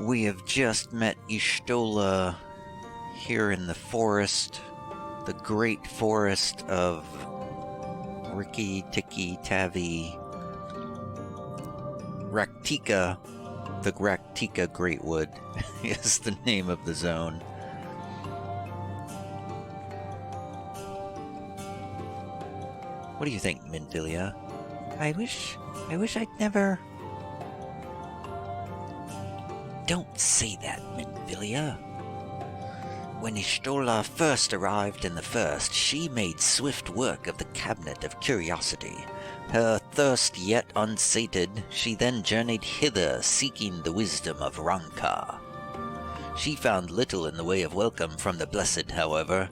We have just met Ishtola here in the forest, the great forest of Rikki Tikki Tavi Raktika. The Raktika Greatwood is the name of the zone. What do you think, Minfilia? I wish I'd never... Don't say that, Minfilia. When Ishtola first arrived in the First, she made swift work of the Cabinet of Curiosity. Her thirst yet unsated, she then journeyed hither, seeking the wisdom of Rankar. She found little in the way of welcome from the Blessed, however.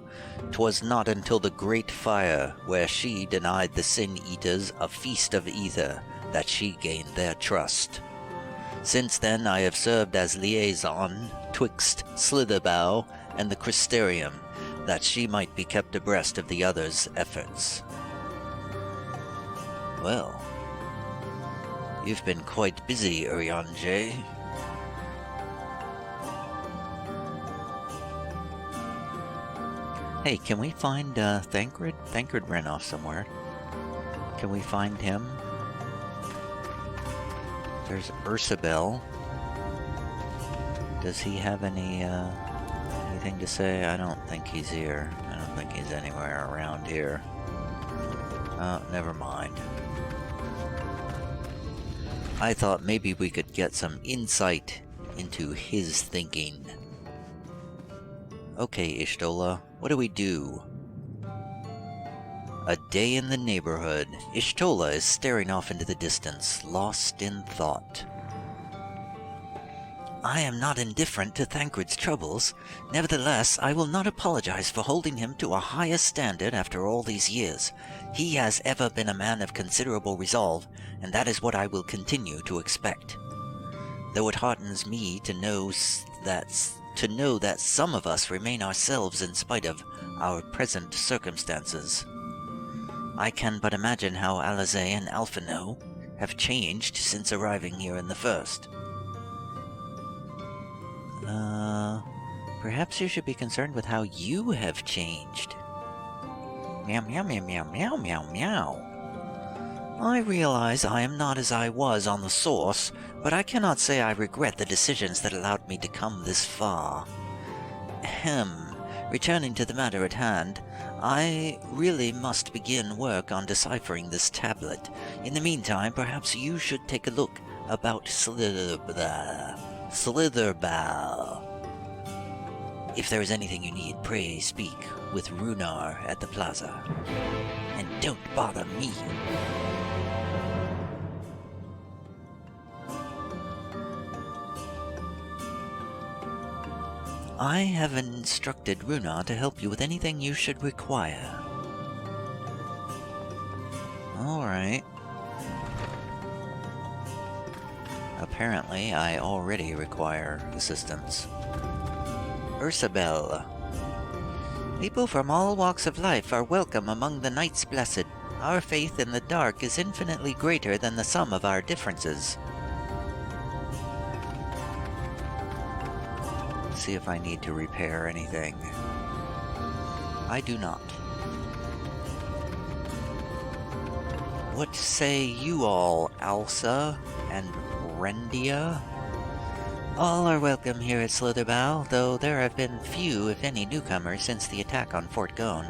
'Twas not until the Great Fire, where she denied the Sin-Eaters a feast of ether, that she gained their trust. Since then I have served as liaison twixt Slitherbow and the Crystarium, that she might be kept abreast of the others' efforts. Well, you've been quite busy, Urianger. Hey, can we find Thancred? Thancred ran off somewhere. Can we find him? There's Ursabel. Does he have anything to say? I don't think he's here. I don't think he's anywhere around here. Oh, never mind. I thought maybe we could get some insight into his thinking. Okay, Ishtola, what do we do? A day in the neighborhood. Ishtola is staring off into the distance, lost in thought. I am not indifferent to Thancred's troubles. Nevertheless, I will not apologize for holding him to a higher standard after all these years. He has ever been a man of considerable resolve, and that is what I will continue to expect. Though it heartens me to know that some of us remain ourselves in spite of our present circumstances. I can but imagine how Alizé and Alphino have changed since arriving here in the First. Perhaps you should be concerned with how you have changed. Meow meow meow meow meow meow meow. I realize I am not as I was on the Source, but I cannot say I regret the decisions that allowed me to come this far. Ahem. Returning to the matter at hand, I really must begin work on deciphering this tablet. In the meantime, perhaps you should take a look about Slitherbow. If there is anything you need, pray speak with Runar at the plaza. And don't bother me. I have instructed Runar to help you with anything you should require. Alright. Apparently, I already require assistance. Ursabel. People from all walks of life are welcome among the Knights Blessed. Our faith in the dark is infinitely greater than the sum of our differences. See if I need to repair anything. I do not. What say you all, Alsa and Rendia? All are welcome here at Slitherbow, though there have been few, if any, newcomers since the attack on Fort Gone.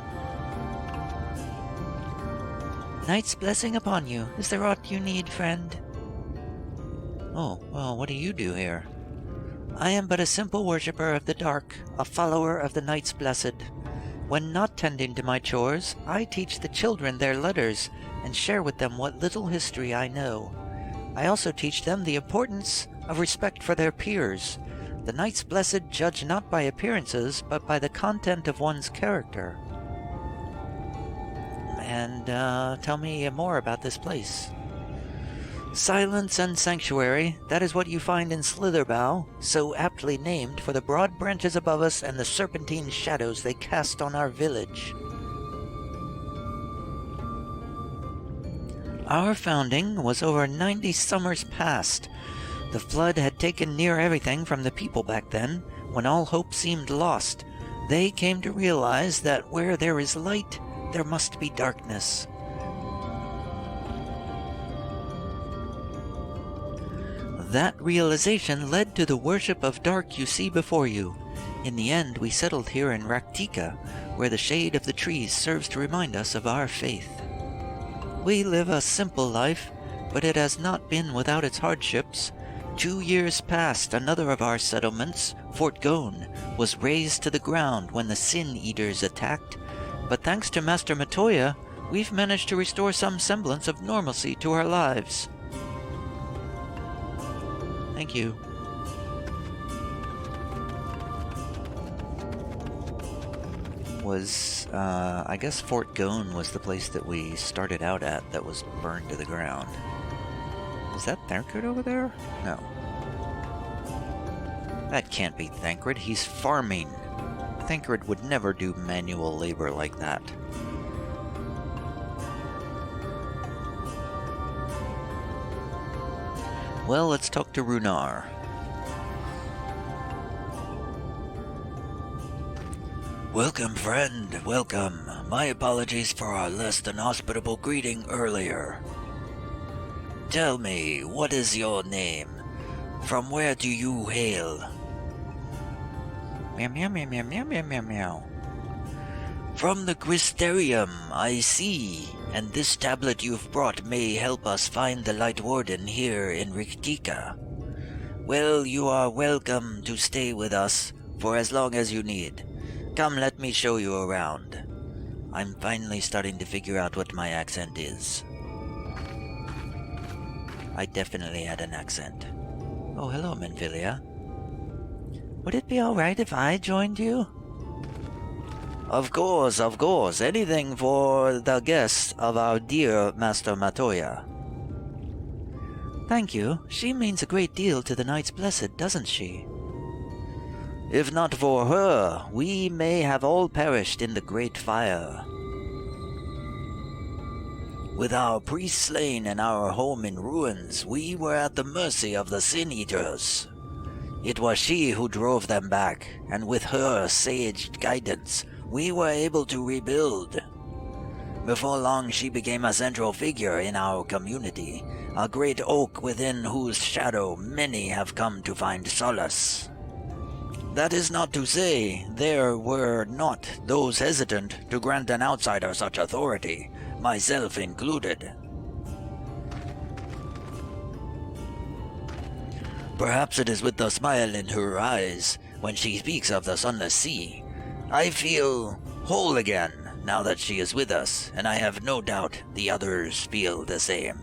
Knight's blessing upon you. Is there aught you need, friend? Oh, well, what do you do here? I am but a simple worshipper of the dark, a follower of the Knights Blessed. When not tending to my chores, I teach the children their letters and share with them what little history I know. I also teach them the importance of respect for their peers. The Knights Blessed judge not by appearances, but by the content of one's character. And, tell me more about this place. Silence and sanctuary, that is what you find in Slitherbow, so aptly named for the broad branches above us and the serpentine shadows they cast on our village. Our founding was over 90 summers past, The flood had taken near everything from the people back then, when all hope seemed lost. They came to realize that where there is light, there must be darkness. That realization led to the worship of dark you see before you. In the end, we settled here in Raktika, where the shade of the trees serves to remind us of our faith. We live a simple life, but it has not been without its hardships. 2 years past, another of our settlements, Fort Gone, was razed to the ground when the Sin Eaters attacked, but thanks to Master Matoya, we've managed to restore some semblance of normalcy to our lives. Thank you. I guess Fort Gone was the place that we started out at that was burned to the ground. Is that Thancred over there? No. That can't be Thancred, he's farming. Thancred would never do manual labor like that. Well, let's talk to Runar. Welcome, friend, welcome. My apologies for our less than hospitable greeting earlier. Tell me, what is your name? From where do you hail? Meow meow meow meow meow meow meow meow. From the Crysterium, I see. And this tablet you've brought may help us find the Light Warden here in Raktika. Well, you are welcome to stay with us for as long as you need. Come, let me show you around. I'm finally starting to figure out what my accent is. I definitely had an accent. Oh, hello, Menfilia. Would it be alright if I joined you? Of course, anything for the guests of our dear Master Matoya. Thank you. She means a great deal to the Knights Blessed, doesn't she? If not for her, we may have all perished in the Great Fire. With our priests slain and our home in ruins, we were at the mercy of the Sin Eaters. It was she who drove them back, and with her sage guidance, we were able to rebuild. Before long, she became a central figure in our community, a great oak within whose shadow many have come to find solace. That is not to say there were not those hesitant to grant an outsider such authority, myself included. Perhaps it is with the smile in her eyes when she speaks of the Sunless Sea. I feel whole again now that she is with us, and I have no doubt the others feel the same.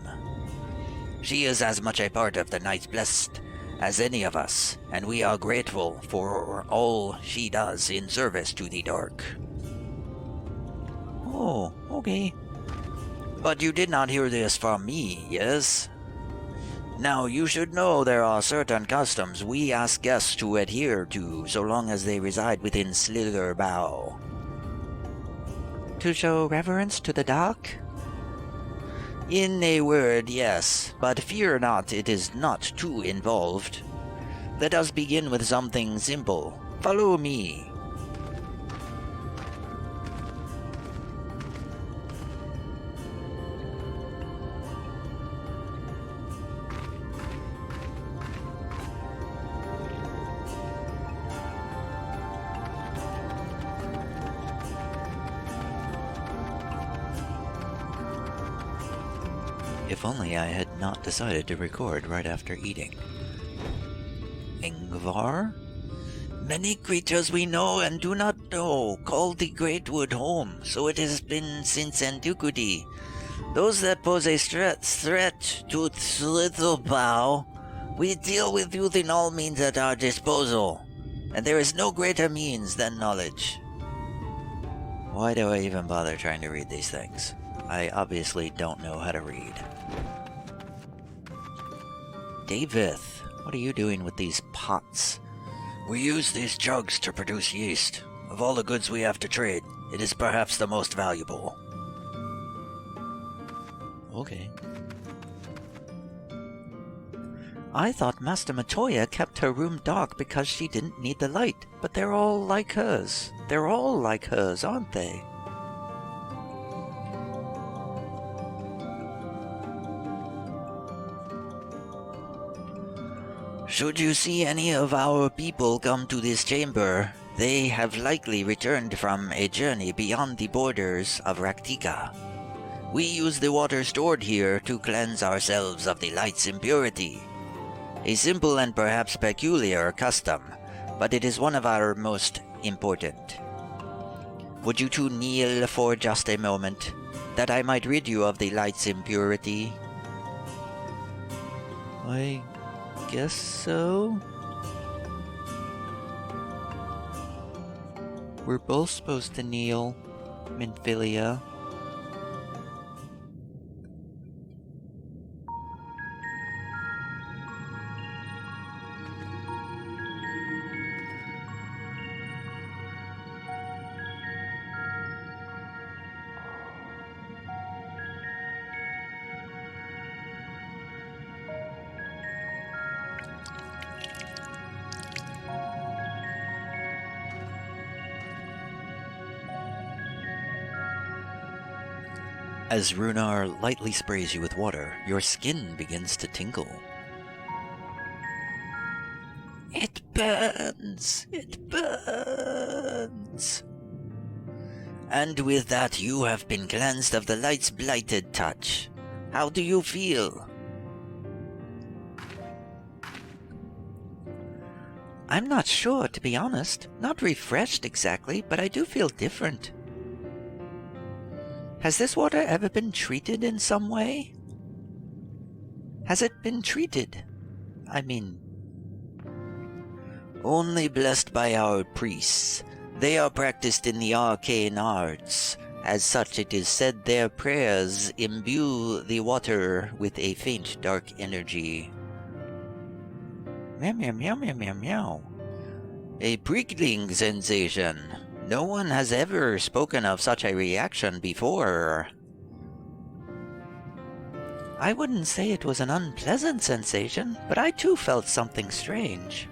She is as much a part of the Knights Blessed as any of us, and we are grateful for all she does in service to the dark. Oh, okay. But you did not hear this from me, yes? Now, you should know there are certain customs we ask guests to adhere to so long as they reside within Slither Bow. To show reverence to the dark? In a word, yes, but fear not, it is not too involved. Let us begin with something simple. Follow me. If only I had not decided to record right after eating. Ingvar? Many creatures we know and do not know call the Great Wood home, so it has been since antiquity. Those that pose a threat to Slitherbow, we deal with using all means at our disposal, and there is no greater means than knowledge. Why do I even bother trying to read these things? I obviously don't know how to read. Davith, what are you doing with these pots? We use these jugs to produce yeast. Of all the goods we have to trade, it is perhaps the most valuable. Okay. I thought Master Matoya kept her room dark because she didn't need the light, but they're all like hers. They're all like hers, aren't they? Should you see any of our people come to this chamber, they have likely returned from a journey beyond the borders of Raktika. We use the water stored here to cleanse ourselves of the light's impurity. A simple and perhaps peculiar custom, but it is one of our most important. Would you two kneel for just a moment, that I might rid you of the light's impurity? I guess so. We're both supposed to kneel, Minfilia. As Runar lightly sprays you with water, your skin begins to tingle. It burns! It burns! And with that you have been cleansed of the light's blighted touch. How do you feel? I'm not sure, to be honest. Not refreshed exactly, but I do feel different. Has this water ever been treated in some way? Has it been treated? I mean... Only blessed by our priests. They are practiced in the arcane arts. As such, it is said their prayers imbue the water with a faint dark energy. Meow meow meow meow meow meow. A prickling sensation. No one has ever spoken of such a reaction before. I wouldn't say it was an unpleasant sensation, but I too felt something strange.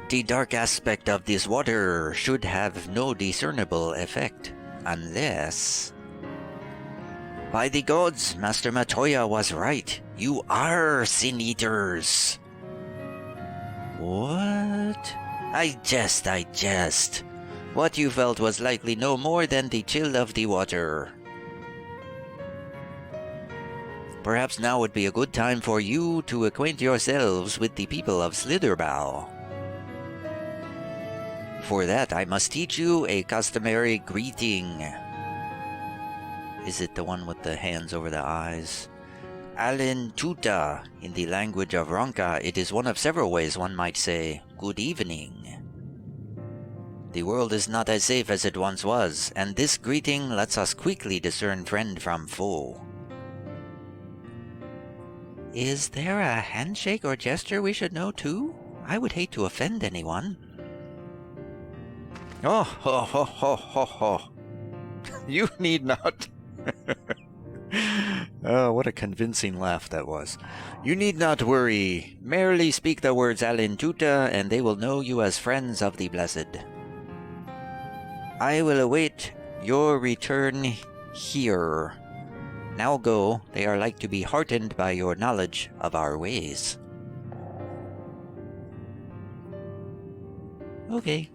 The dark aspect of this water should have no discernible effect, unless... By the gods, Master Matoya was right. You are sin-eaters. What? I jest. What you felt was likely no more than the chill of the water. Perhaps now would be a good time for you to acquaint yourselves with the people of Slitherbow. For that, I must teach you a customary greeting. Is it the one with the hands over the eyes? Alin Tuta. In the language of Ronka, it is one of several ways one might say, good evening. The world is not as safe as it once was, and this greeting lets us quickly discern friend from foe. Is there a handshake or gesture we should know too? I would hate to offend anyone. Oh, ho, ho, ho, ho, ho. You need not... Oh, what a convincing laugh that was. You need not worry. Merely speak the words Alin Tuta, and they will know you as friends of the Blessed. I will await your return here. Now go, they are like to be heartened by your knowledge of our ways. Okay.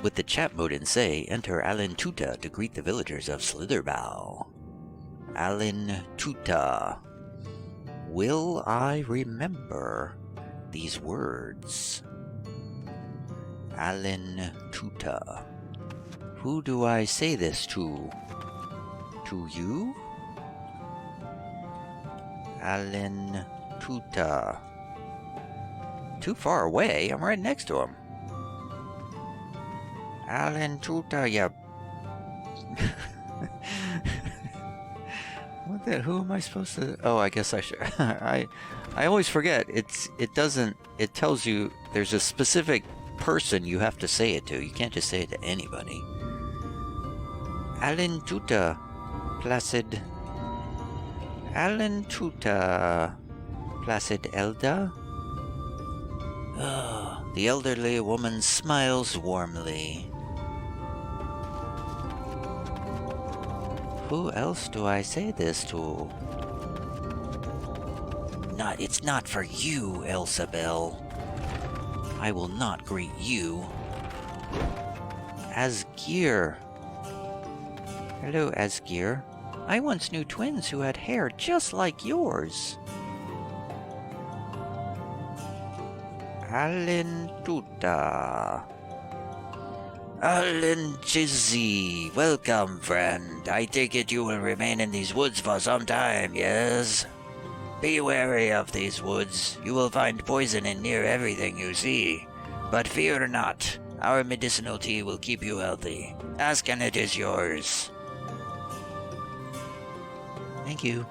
With the chat mode in say, enter Alin Tuta to greet the villagers of Slitherbow. Alin Tuta. Will I remember these words? Alin Tuta. Who do I say this to? To you? Alin Tuta. Too far away? I'm right next to him. Alin Tuta, yeah. What the? Who am I supposed to? Oh, I guess I should. I always forget. It tells you there's a specific person you have to say it to. You can't just say it to anybody. Alan Tuta, Placid. Alan Tuta, Placid Elda? The elderly woman smiles warmly. Who else do I say this to? It's not for you, Elsabel. I will not greet you. Asgeir. Hello, Asgeir. I once knew twins who had hair just like yours. Alan Tuta. Alan Chizzy. Welcome, friend. I take it you will remain in these woods for some time, yes? Be wary of these woods. You will find poison in near everything you see. But fear not. Our medicinal tea will keep you healthy. Ask and it is yours. Thank you.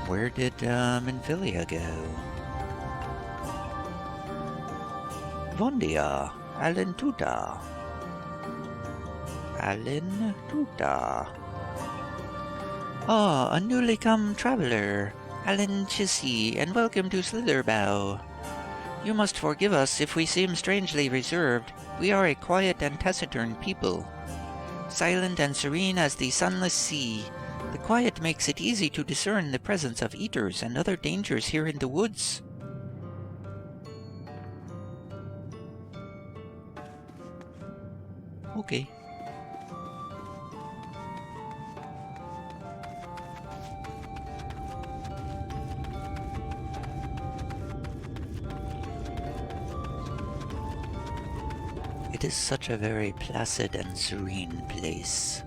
Where did Minfilia go? Vondia, Alan Tuta. Alan Tuta. Ah, a newly come traveler, Alan Chissy, and welcome to Slitherbow. You must forgive us if we seem strangely reserved. We are a quiet and taciturn people. Silent and serene as the sunless sea, the quiet makes it easy to discern the presence of eaters and other dangers here in the woods. Okay. It is such a very placid and serene place.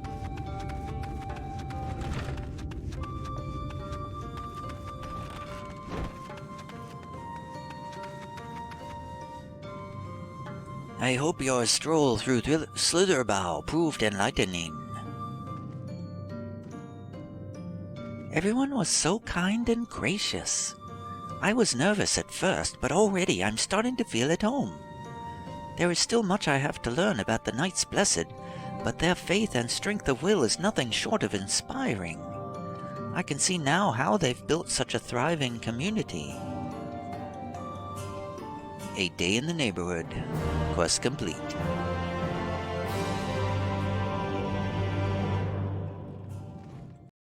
I hope your stroll through Slitherbow proved enlightening. Everyone was so kind and gracious. I was nervous at first, but already I'm starting to feel at home. There is still much I have to learn about the Knights Blessed, but their faith and strength of will is nothing short of inspiring. I can see now how they've built such a thriving community. A day in the neighborhood. Quest complete.